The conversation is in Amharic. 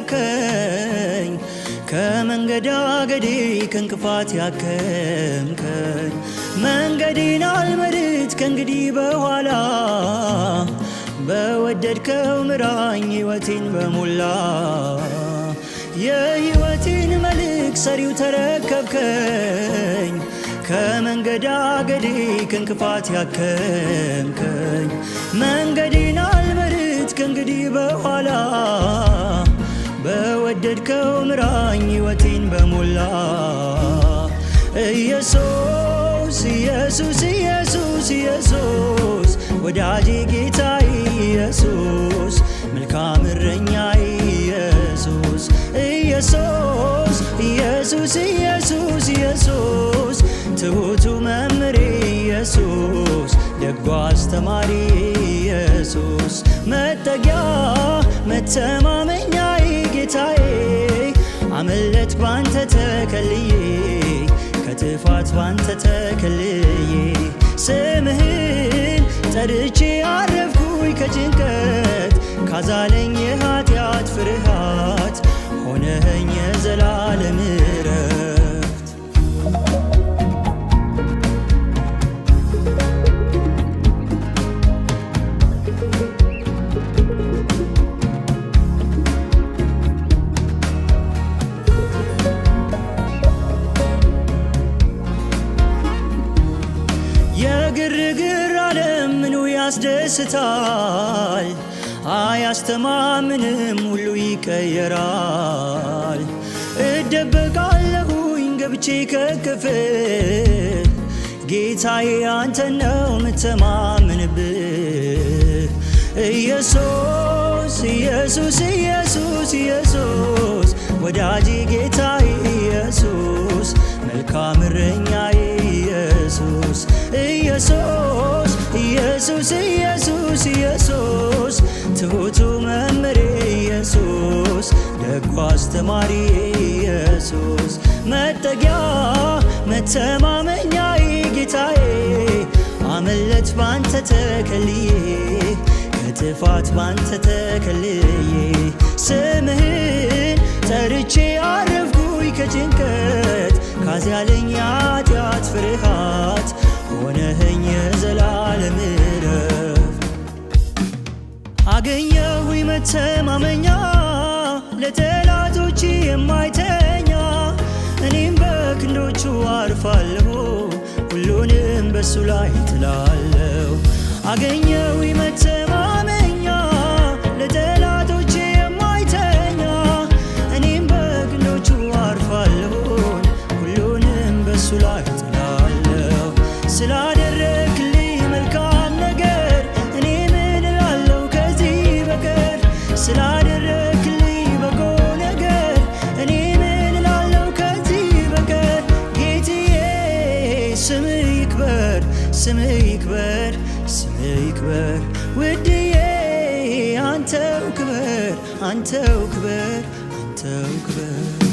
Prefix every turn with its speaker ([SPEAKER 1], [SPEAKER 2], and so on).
[SPEAKER 1] ተረከብከኝ ከመንገዳገዴ ከእንቅፋት ያከምከኝ መንገዴን አልመርጥ ከእንግዲህ በኋላ በወደድከው ምራኝ ሕይወቴን በሞላ የሕይወቴን መልክ ሰሪው ተረከብከኝ ከመንገዳገዴ ከእንቅፋት ያከምከኝ መንገዴን አልመርጥ ከእንግዲህ በኋላ በወደድከው ምራኝ ሕይወቴን በሞላ ኢየሱስ ኢየሱስ ኢየሱስ ኢየሱስ ወዳጄ ጌታዬ ኢየሱስ መልካም እረኛዬ ኢየሱስ ኢየሱስ ኢየሱስ ኢየሱስ ኢየሱስ ትሁቱ መምህሬ ኢየሱስ ደጉ አስተማሪ ኢየሱስ መጠጊያ መተማመኛዬ ጌታዬ አመለጥኩ ባንተ ተከልዬ ከጥፋት ባንተ ተከልዬ ስምህን ጠርቼ አረፍኩኝ ከጭንቀት ካዛለኝ የኃጢአት ፍርሃት ሆነኸኝ የዘላለም ዕረፍት የግርግር ዓለም ምኑ ያስደስታል አያስተማምንም ሁሉ ይቀየራል እደበቃለሁኝ ገብቼ ከክፍል ጌታዬ አንተን ነው ምተማመንብህ ኢየሱስ ኢየሱስ ኢየሱስ ኢየሱስ ወዳጄ ጌታዬ ኢየሱስ መልካም እረኛዬ ኢየሱስ ኢየሱስ ኢየሱስ ኢየሱስ ኢየሱስ ትሁቱ መምህሬ ኢየሱስ ደጉ አስተማሪ ኢየሱስ መጠጊያ መተማመኛዬ ጌታዬ አመለጥኩ ባንተ ተከልዬ ከጥፋት ባንተ ተከልዬ ስምህን ጠርቼ አረፍኩኝ ከጭንቀት ካዝያለኝ የኃጢአት ፍርሃት ሆነኸኝ የዘላለም ዕረፍት አገኘሁኝ መተማመኛ ለጠላቶቼ የማይተኛ እኔም በክንዶቹ አርፋለሁ ሁሉንም በሱ ላይ ጥላለሁ አገኘሁኝ መተማመኛ ለጠላቶቼ የማይተኛ እኔም በክንዶቹ አርፋለሁ ሁሉንም በሱ ላይ ጥላለሁ ስላደረክልኝ መልካም ነገር እኔ ምን እላለሁ ከዚህ በቀር ስላደረክልኝ በጎ ነገር እኔ ምን እላለሁ ከዚህ በቀር ጌታዬ ስምህ ይክበር ስምህ ይክበር ስምህ ይክበር ውድዬ አንተው ክበር አንተው ክበር አንተው ክበር